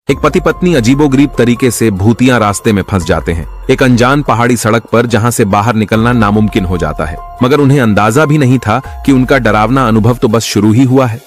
एक पति पत्नी अजीबोगरीब तरीके से भूतिया रास्ते में फंस जाते हैं, एक अनजान पहाड़ी सड़क पर जहां से बाहर निकलना नामुमकिन हो जाता है। मगर उन्हें अंदाजा भी नहीं था कि उनका डरावना अनुभव तो बस शुरू ही हुआ है।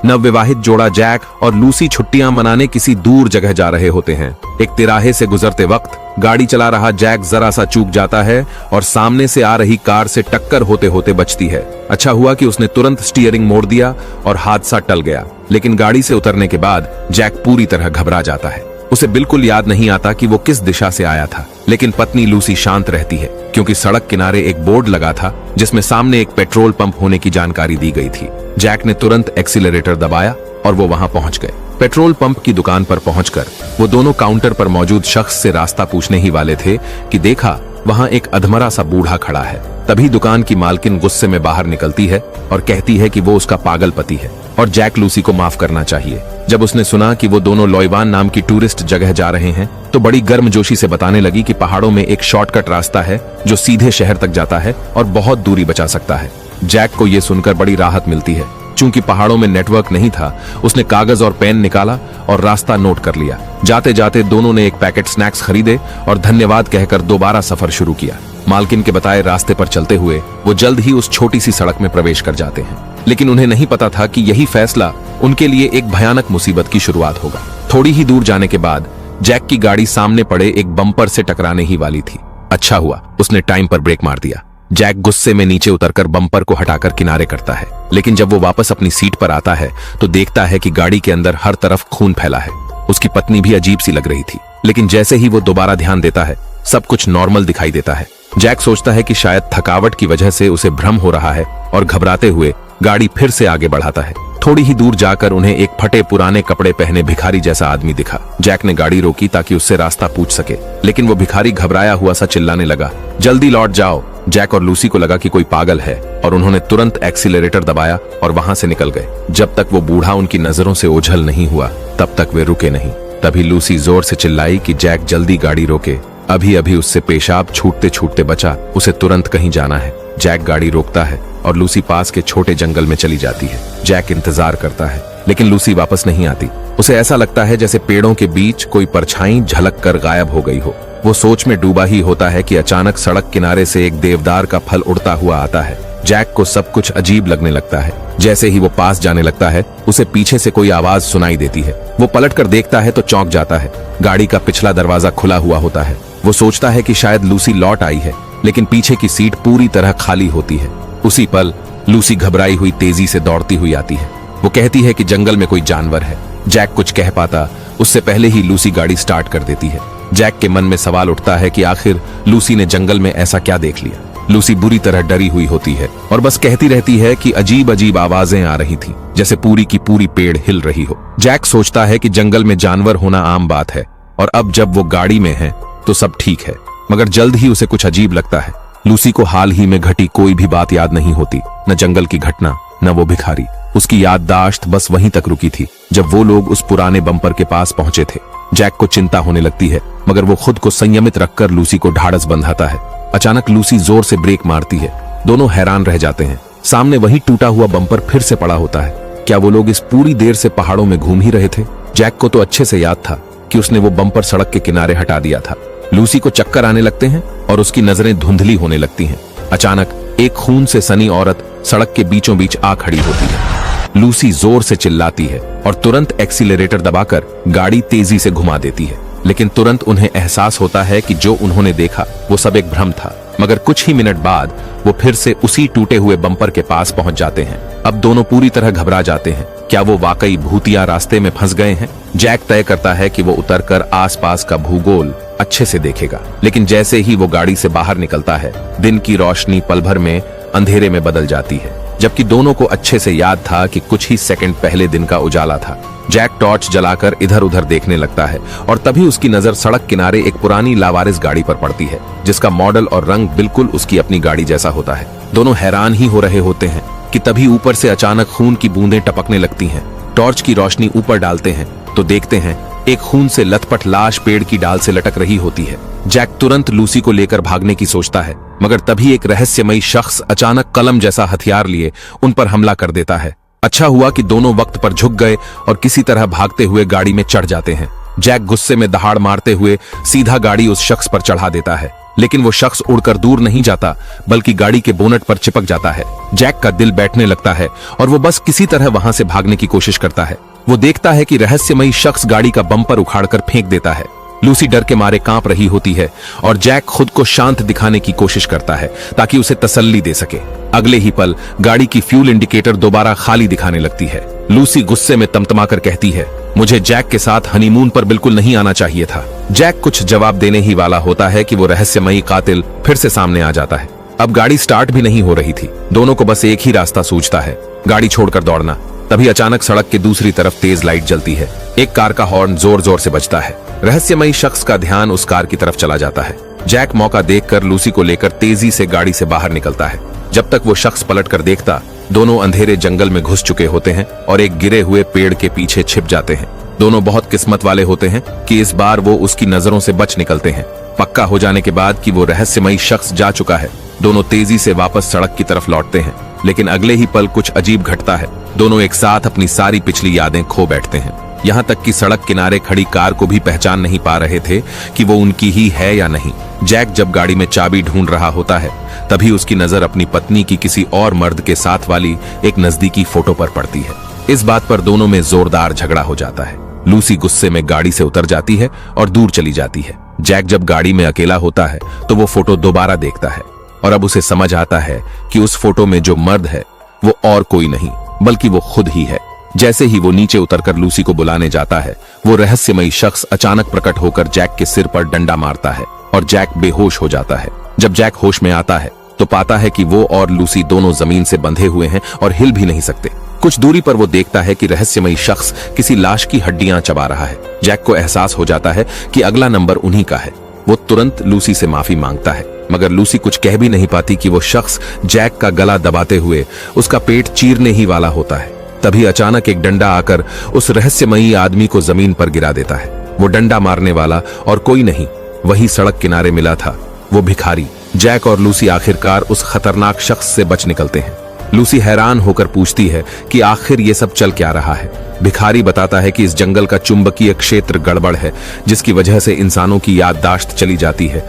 नवविवाहित जोड़ा जैक और लूसी छुट्टियां मनाने किसी दूर जगह जा रहे होते हैं। एक तिराहे से गुजरते वक्त गाड़ी चला रहा जैक जरा सा चूक जाता है और सामने से आ रही कार से टक्कर होते होते बचती है। अच्छा हुआ कि उसने तुरंत स्टीयरिंग मोड़ दिया और हादसा टल गया। लेकिन गाड़ी से उतरने के बाद जैक पूरी तरह घबरा जाता है। उसे बिल्कुल याद नहीं आता कि वो किस दिशा से आया था। लेकिन पत्नी लूसी शांत रहती है, क्योंकि सड़क किनारे एक बोर्ड लगा था जिसमें सामने एक पेट्रोल पंप होने की जानकारी दी गई थी। जैक ने तुरंत एक्सीलरेटर दबाया और वो वहां पहुंच गए। पेट्रोल पंप की दुकान पर पहुंचकर वो दोनों काउंटर पर मौजूद शख्स से रास्ता पूछने ही वाले थे कि देखा वहां एक अधमरा सा बूढ़ा खड़ा है। तभी दुकान की मालकिन गुस्से में बाहर निकलती है और कहती है कि वो उसका पागल पति है और जैक लूसी को माफ करना चाहिए। जब उसने सुना कि वो दोनों लॉयवान नाम की टूरिस्ट जगह जा रहे हैं तो बड़ी गर्मजोशी से बताने लगी कि पहाड़ों में एक शॉर्टकट रास्ता है जो सीधे शहर तक जाता है और बहुत दूरी बचा सकता है। जैक को ये सुनकर बड़ी राहत मिलती है। चूंकि पहाड़ों में नेटवर्क नहीं था, उसने कागज और पेन निकाला और रास्ता नोट कर लिया। जाते जाते दोनों ने एक पैकेट स्नैक्स खरीदे और धन्यवाद कहकर दोबारा सफर शुरू किया। मालकिन के बताए रास्ते पर चलते हुए वो जल्द ही उस छोटी सी सड़क में प्रवेश कर जाते हैं। लेकिन उन्हें नहीं पता था कि यही फैसला उनके लिए एक भयानक मुसीबत की शुरुआत होगा। थोड़ी ही दूर जाने के बाद जैक की गाड़ी सामने पड़े एक बम्पर से टकराने ही वाली थी। अच्छा हुआ उसने टाइम पर ब्रेक मार दिया। जैक गुस्से में नीचे उतरकर बम्पर को हटाकर किनारे करता है। लेकिन जब वो वापस अपनी सीट पर आता है तो देखता है कि गाड़ी के अंदर हर तरफ खून फैला है। उसकी पत्नी भी अजीब सी लग रही थी। लेकिन जैसे ही वो दोबारा ध्यान देता है सब कुछ नॉर्मल दिखाई देता है। जैक सोचता है कि शायद थकावट की वजह से उसे भ्रम हो रहा है और घबराते हुए गाड़ी फिर से आगे बढ़ाता है। थोड़ी ही दूर जाकर उन्हें एक फटे पुराने कपड़े पहने भिखारी जैसा आदमी दिखा। जैक ने गाड़ी रोकी ताकि उससे रास्ता पूछ सके, लेकिन वो भिखारी घबराया हुआ सा चिल्लाने लगा, जल्दी लौट जाओ। जैक और लूसी को लगा कि कोई पागल है और उन्होंने तुरंत एक्सीलरेटर दबाया और वहां से निकल गए। जब तक वो बूढ़ा उनकी नजरों से ओझल नहीं हुआ तब तक वे रुके नहीं। तभी लूसी जोर से चिल्लाई कि जैक जल्दी गाड़ी रोके, अभी अभी उससे पेशाब छूटते छूटते बचा, उसे तुरंत कहीं जाना है। जैक गाड़ी रोकता है और लूसी पास के छोटे जंगल में चली जाती है। जैक इंतजार करता है लेकिन लूसी वापस नहीं आती। उसे ऐसा लगता है जैसे पेड़ों के बीच कोई परछाई झलक कर गायब हो गई हो। वो सोच में डूबा ही होता है कि अचानक सड़क किनारे से एक देवदार का फल उड़ता हुआ आता है। जैक को सब कुछ अजीब लगने लगता है। जैसे ही वो पास जाने लगता है उसे पीछे से कोई आवाज सुनाई देती है। वो पलट कर देखता है तो चौंक जाता है। गाड़ी का पिछला दरवाजा खुला हुआ होता है। वो सोचता है कि शायद लूसी लौट आई है, लेकिन पीछे की सीट पूरी तरह खाली होती है। उसी पल लूसी घबराई हुई तेजी से दौड़ती हुई आती है। वो कहती है कि जंगल में कोई जानवर है। जैक कुछ कह पाता उससे पहले ही लूसी गाड़ी स्टार्ट कर देती है। जैक के मन में सवाल उठता है कि आखिर लूसी ने जंगल में ऐसा क्या देख लिया। लूसी बुरी तरह डरी हुई होती है और बस कहती रहती है कि अजीब अजीब आवाजें आ रही थी, जैसे पूरी की पूरी पेड़ हिल रही हो। जैक सोचता है कि जंगल में जानवर होना आम बात है और अब जब वो गाड़ी में है तो सब ठीक है। मगर जल्द ही उसे कुछ अजीब लगता है। लूसी को हाल ही में घटी कोई भी बात याद नहीं होती, न जंगल की घटना न वो भिखारी। उसकी याददाश्त बस वहीं तक रुकी थी जब वो लोग उस पुराने बम्पर के पास पहुंचे थे। जैक को चिंता होने लगती है, मगर वो खुद को संयमित रखकर लूसी को ढाढ़स बंधाता है। अचानक लूसी जोर से ब्रेक मारती है। दोनों हैरान रह जाते हैं। सामने वही टूटा हुआ बम्पर फिर से पड़ा होता है। क्या वो लोग इस पूरी देर से पहाड़ों में घूम ही रहे थे? जैक को तो अच्छे से याद था कि उसने वो बम्पर सड़क के किनारे हटा दिया था। लूसी को चक्कर आने लगते हैं और उसकी नजरें धुंधली होने लगती हैं। अचानक एक खून से सनी औरत सड़क के बीचों बीच आ खड़ी होती है। लूसी जोर से चिल्लाती है और तुरंत एक्सीलरेटर दबाकर गाड़ी तेजी से घुमा देती है। लेकिन तुरंत उन्हें एहसास होता है कि जो उन्होंने देखा वो सब एक भ्रम था। मगर कुछ ही मिनट बाद वो फिर से उसी टूटे हुए बम्पर के पास पहुंच जाते हैं। अब दोनों पूरी तरह घबरा जाते हैं। क्या वो वाकई भूतिया रास्ते में फंस गए हैं? जैक तय करता है कि वो उतरकर आसपास का भूगोल अच्छे से देखेगा। लेकिन जैसे ही वो गाड़ी से बाहर निकलता है दिन की रोशनी पल भर में अंधेरे में बदल जाती है, जबकि दोनों को अच्छे से याद था कि कुछ ही सेकंड पहले दिन का उजाला था। जैक टॉर्च जलाकर इधर उधर देखने लगता है और तभी उसकी नजर सड़क किनारे एक पुरानी लावारिस गाड़ी पर पड़ती है, जिसका मॉडल और रंग बिल्कुल उसकी अपनी गाड़ी जैसा होता है। दोनों हैरान ही हो रहे होते हैं कि तभी ऊपर से अचानक खून की बूंदें टपकने लगती हैं। टॉर्च की रोशनी ऊपर डालते हैं तो देखते हैं एक खून से लथपथ लाश पेड़ की डाल से लटक रही होती है। जैक तुरंत लूसी को लेकर भागने की सोचता है, मगर तभी एक रहस्यमयी शख्स अचानक कलम जैसा हथियार लिए उन पर हमला कर देता है। अच्छा हुआ कि दोनों वक्त पर झुक गए और किसी तरह भागते हुए गाड़ी में चढ़ जाते हैं। जैक गुस्से में दहाड़ मारते हुए सीधा गाड़ी उस शख्स पर चढ़ा देता है, लेकिन वो शख्स उड़कर दूर नहीं जाता बल्कि गाड़ी के बोनट पर चिपक जाता है। जैक का दिल बैठने लगता है और वो बस किसी तरह वहां से भागने की कोशिश करता है। वो देखता है कि रहस्यमयी शख्स गाड़ी का बम्पर उखाड़कर फेंक देता है। लूसी डर के मारे कांप रही होती है और जैक खुद को शांत दिखाने की कोशिश करता है ताकि उसे तसल्ली दे सके। अगले ही पल गाड़ी की फ्यूल इंडिकेटर दोबारा खाली दिखाने लगती है। लूसी गुस्से में तमतमाकर कहती है, मुझे जैक के साथ हनीमून पर बिल्कुल नहीं आना चाहिए था। जैक कुछ जवाब देने ही वाला होता है कि वो रहस्यमयी कातिल फिर से सामने आ जाता है। अब गाड़ी स्टार्ट भी नहीं हो रही थी। दोनों को बस एक ही रास्ता सूझता है, गाड़ी छोड़कर दौड़ना। तभी अचानक सड़क के दूसरी तरफ तेज लाइट जलती है। एक कार का हॉर्न जोर जोर से बजता है। रहस्यमयी शख्स का ध्यान उस कार की तरफ चला जाता है। जैक मौका देखकर लूसी को लेकर तेजी से गाड़ी से बाहर निकलता है। जब तक वो शख्स पलटकर देखता, दोनों अंधेरे जंगल में घुस चुके होते हैं और एक गिरे हुए पेड़ के पीछे छिप जाते हैं। दोनों बहुत किस्मत वाले होते हैं कि इस बार वो उसकी नजरों से बच निकलते हैं। पक्का हो जाने के बाद कि वो रहस्यमयी शख्स जा चुका है, दोनों तेजी से वापस सड़क की तरफ लौटते हैं। लेकिन अगले ही पल कुछ अजीब घटता है। दोनों एक साथ अपनी सारी पिछली यादें खो बैठते हैं। यहाँ तक कि सड़क किनारे खड़ी कार को भी पहचान नहीं पा रहे थे कि वो उनकी ही है या नहीं। जैक जब गाड़ी में चाबी ढूंढ रहा होता है, तभी उसकी नजर अपनी पत्नी की किसी और मर्द के साथ वाली एक नजदीकी फोटो पर पड़ती है। इस बात पर दोनों में जोरदार झगड़ा हो जाता है। लूसी गुस्से में गाड़ी से उतर जाती है और दूर चली जाती है। जैक जब गाड़ी में अकेला होता है तो वो फोटो दोबारा देखता है और अब उसे समझ आता है कि उस फोटो में जो मर्द है वो और कोई नहीं बल्कि वो खुद ही है। जैसे ही वो नीचे उतरकर लूसी को बुलाने जाता है, वो रहस्यमयी शख्स अचानक प्रकट होकर जैक के सिर पर डंडा मारता है और जैक बेहोश हो जाता है। जब जैक होश में आता है तो पाता है कि वो और लूसी दोनों जमीन से बंधे हुए हैं और हिल भी नहीं सकते। कुछ दूरी पर वो देखता है कि रहस्यमयी शख्स किसी लाश की हड्डियां चबा रहा है। जैक को एहसास हो जाता है कि अगला नंबर उन्हीं का है। वो तुरंत लूसी से माफी मांगता है, मगर लूसी कुछ कह भी नहीं पाती कि वो शख्स जैक का गला दबाते हुए उसका पेट चीरने ही वाला होता है। तभी अचानक एक डंडा आकर उस रहस्यमयी आदमी को जमीन पर गिरा देता है। वो डंडा मारने वाला और कोई नहीं, वही सड़क किनारे मिला था, वो भिखारी। जैक और लूसी आखिरकार उस खतरनाक शख्स से बच निकलते हैं। लूसी हैरान होकर पूछती है कि आखिर ये सब चल क्या रहा है। भिखारी बताता है कि इस जंगल का चुंबकीय क्षेत्र गड़बड़ है, जिसकी वजह से इंसानों की याददाश्त चली जाती है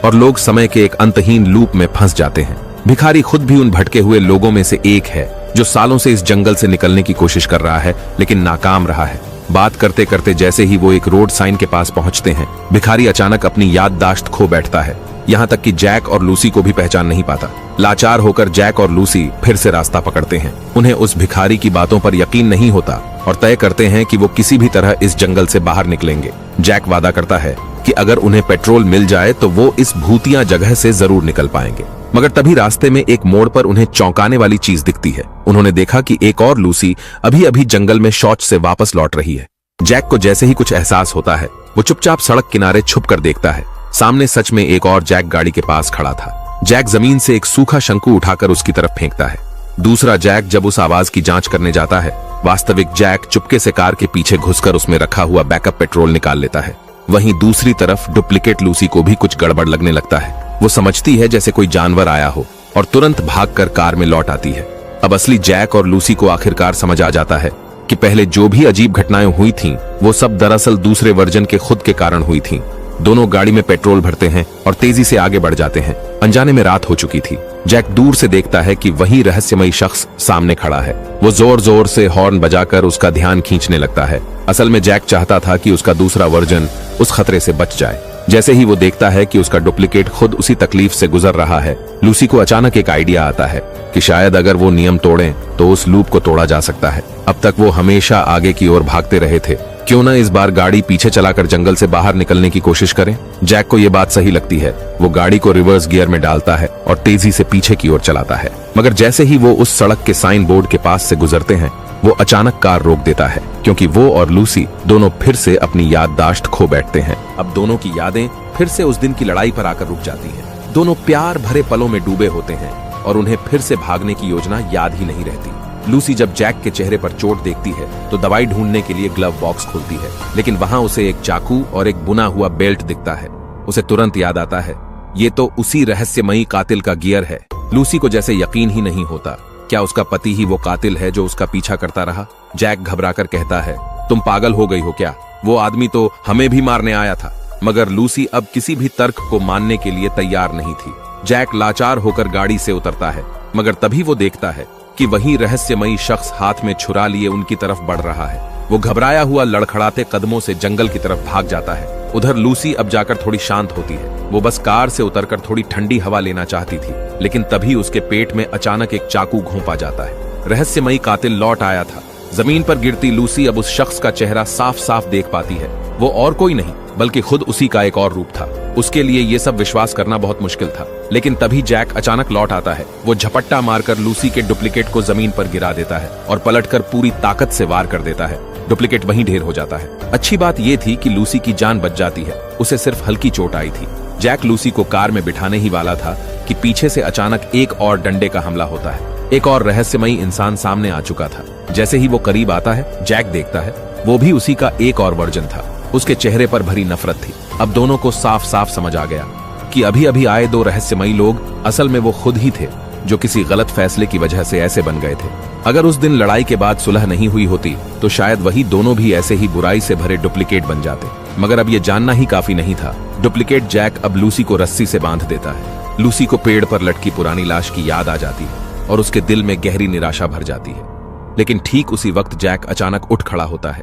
और लोग समय के एक अंतहीन लूप में फंस जाते हैं। भिखारी खुद भी उन भटके हुए लोगों में से एक है जो सालों से इस जंगल से निकलने की कोशिश कर रहा है, लेकिन नाकाम रहा है। बात करते करते जैसे ही वो एक रोड साइन के पास पहुंचते हैं, भिखारी अचानक अपनी याददाश्त खो बैठता है। यहाँ तक कि जैक और लूसी को भी पहचान नहीं पाता। लाचार होकर जैक और लूसी फिर से रास्ता पकड़ते हैं। उन्हें उस भिखारी की बातों पर यकीन नहीं होता और तय करते हैं कि वो किसी भी तरह इस जंगल से बाहर निकलेंगे। जैक वादा करता है कि अगर उन्हें पेट्रोल मिल जाए तो वो इस भूतिया जगह से जरूर निकल पाएंगे। मगर तभी रास्ते में एक मोड़ पर उन्हें चौंकाने वाली चीज दिखती है। उन्होंने देखा कि एक और लूसी अभी अभी जंगल में शौच से वापस लौट रही है। जैक को जैसे ही कुछ एहसास होता है, वो चुपचाप सड़क किनारे छुप कर देखता है। सामने सच में एक और जैक गाड़ी के पास खड़ा था। जैक जमीन से एक सूखा शंकु उठाकर उसकी तरफ फेंकता है। दूसरा जैक जब उस आवाज की जांच करने जाता है, वास्तविक जैक चुपके से कार के पीछे घुसकर उसमें रखा हुआ बैकअप पेट्रोल निकाल लेता है। वहीं दूसरी तरफ डुप्लीकेट लूसी को भी कुछ गड़बड़ लगने लगता है। वो समझती है जैसे कोई जानवर आया हो और तुरंत भागकर कार में लौट आती है। अब असली जैक और लूसी को आखिरकार समझ आ जाता है कि पहले जो भी अजीब घटनाएं हुई थीं, वो सब दरअसल दूसरे वर्जन के खुद के कारण हुई थीं। दोनों गाड़ी में पेट्रोल भरते हैं और तेजी से आगे बढ़ जाते हैं। अनजाने में रात हो चुकी थी। जैक दूर से देखता है कि वही रहस्यमयी शख्स सामने खड़ा है। वो जोर जोर से हॉर्न बजाकर उसका ध्यान खींचने लगता है। असल में जैक चाहता था कि उसका दूसरा वर्जन उस खतरे से बच जाए। जैसे ही वो देखता है कि उसका डुप्लीकेट खुद उसी तकलीफ से गुजर रहा है, लूसी को अचानक एक आइडिया आता है कि शायद अगर वो नियम तोड़ें तो उस लूप को तोड़ा जा सकता है। अब तक वो हमेशा आगे की ओर भागते रहे थे, क्यों ना इस बार गाड़ी पीछे चलाकर जंगल से बाहर निकलने की कोशिश करें। जैक को ये बात सही लगती है। वो गाड़ी को रिवर्स गियर में डालता है और तेजी से पीछे की ओर चलाता है। मगर जैसे ही वो उस सड़क के साइन बोर्ड के पास से गुजरते हैं, वो अचानक कार रोक देता है, क्योंकि वो और लूसी दोनों फिर से अपनी याददाश्त खो बैठते हैं। अब दोनों की यादें फिर से उस दिन की लड़ाई पर आकर रुक जाती हैं। दोनों प्यार भरे पलों में डूबे होते हैं और उन्हें फिर से भागने की योजना याद ही नहीं रहती। लूसी जब जैक के चेहरे पर चोट देखती है तो दवाई ढूंढने के लिए ग्लव बॉक्स खोलती है, लेकिन वहां उसे एक चाकू और एक बुना हुआ बेल्ट दिखता है। उसे तुरंत याद आता है, ये तो उसी रहस्यमयी कातिल का गियर है। लूसी को जैसे यकीन ही नहीं होता। क्या उसका पति ही वो कातिल है जो उसका पीछा करता रहा? जैक घबराकर कहता है, तुम पागल हो गई हो क्या? वो आदमी तो हमें भी मारने आया था। मगर लूसी अब किसी भी तर्क को मानने के लिए तैयार नहीं थी। जैक लाचार होकर गाड़ी से उतरता है, मगर तभी वो देखता है कि वही रहस्यमयी शख्स हाथ में छुरा लिए उनकी तरफ बढ़ रहा है। वो घबराया हुआ लड़खड़ाते कदमों से जंगल की तरफ भाग जाता है। उधर लूसी अब जाकर थोड़ी शांत होती है। वो बस कार से उतरकर थोड़ी ठंडी हवा लेना चाहती थी, लेकिन तभी उसके पेट में अचानक एक चाकू घोंपा जाता है। रहस्यमयी कातिल लौट आया था। जमीन पर गिरती लूसी अब उस शख्स का चेहरा साफ साफ देख पाती है। वो और कोई नहीं बल्कि खुद उसी का एक और रूप था। उसके लिए ये सब विश्वास करना बहुत मुश्किल था। लेकिन तभी जैक अचानक लौट आता है। वो झपट्टा मारकर लूसी के डुप्लीकेट को जमीन पर गिरा देता है और पलटकर पूरी ताकत से वार कर देता है। डुप्लीकेट वहीं ढेर हो जाता है। अच्छी बात यह थी कि लूसी की जान बच जाती है। उसे सिर्फ हल्की चोट आई थी। जैक लूसी को कार में बिठाने ही वाला था कि पीछे से अचानक एक और डंडे का हमला होता है। एक और रहस्यमयी इंसान सामने आ चुका था। जैसे ही वो करीब आता है, जैक देखता है वो भी उसी का एक और वर्जन था। उसके चेहरे पर भरी नफरत थी। अब दोनों को साफ साफ समझ आ गया कि अभी अभी आए दो रहस्यमयी लोग असल में वो खुद ही थे, जो किसी गलत फैसले की वजह से ऐसे बन गए थे। अगर उस दिन लड़ाई के बाद सुलह नहीं हुई होती तो शायद वही दोनों भी ऐसे ही बुराई से भरे डुप्लीकेट बन जाते। मगर अब ये जानना ही काफी नहीं था। डुप्लीकेट जैक अब लूसी को रस्सी से बांध देता है। लूसी को पेड़ पर लटकी पुरानी लाश की याद आ जाती है और उसके दिल में गहरी निराशा भर जाती है। लेकिन ठीक उसी वक्त जैक अचानक उठ खड़ा होता है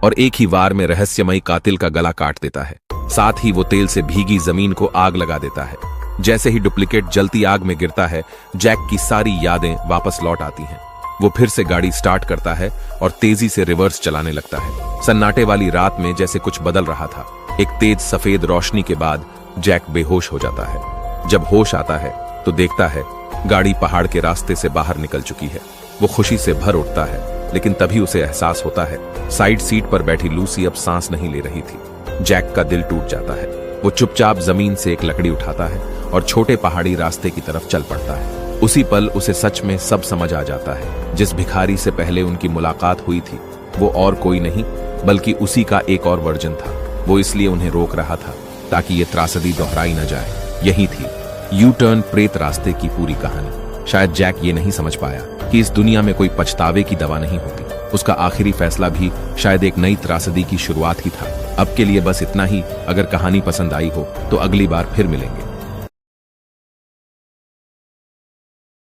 और एक ही वार में रहस्यमयी कातिल का गला काट देता है। साथ ही वो तेल से भीगी जमीन को आग लगा देता है। जैसे ही डुप्लीकेट जलती आग में गिरता है, जैक की सारी यादें वापस लौट आती हैं। वो फिर से गाड़ी स्टार्ट करता है और तेजी से रिवर्स चलाने लगता है। सन्नाटे वाली रात में जैसे कुछ बदल रहा था। एक तेज सफेद रोशनी के बाद जैक बेहोश हो जाता है। जब होश आता है तो देखता है गाड़ी पहाड़ के रास्ते से बाहर निकल चुकी है। वो खुशी से भर उठता है, लेकिन तभी उसे एहसास होता है साइड सीट पर बैठी लूसी अब सांस नहीं ले रही थी। जैक का दिल टूट जाता है। वो चुपचाप जमीन से एक लकड़ी उठाता है और छोटे पहाड़ी रास्ते की तरफ चल पड़ता है। उसी पल उसे सच में सब समझ आ जाता है। जिस भिखारी से पहले उनकी मुलाकात हुई थी वो और कोई नहीं बल्कि उसी का एक और वर्जन था। वो इसलिए उन्हें रोक रहा था ताकि ये त्रासदी दोहराई न जाए। यही थी यू टर्न प्रेत रास्ते की पूरी कहानी। शायद जैक ये नहीं समझ पाया कि इस दुनिया में कोई पछतावे की दवा नहीं होती। उसका आखिरी फैसला भी शायद एक नई त्रासदी की शुरुआत ही था। अब के लिए बस इतना ही। अगर कहानी पसंद आई हो तो अगली बार फिर मिलेंगे।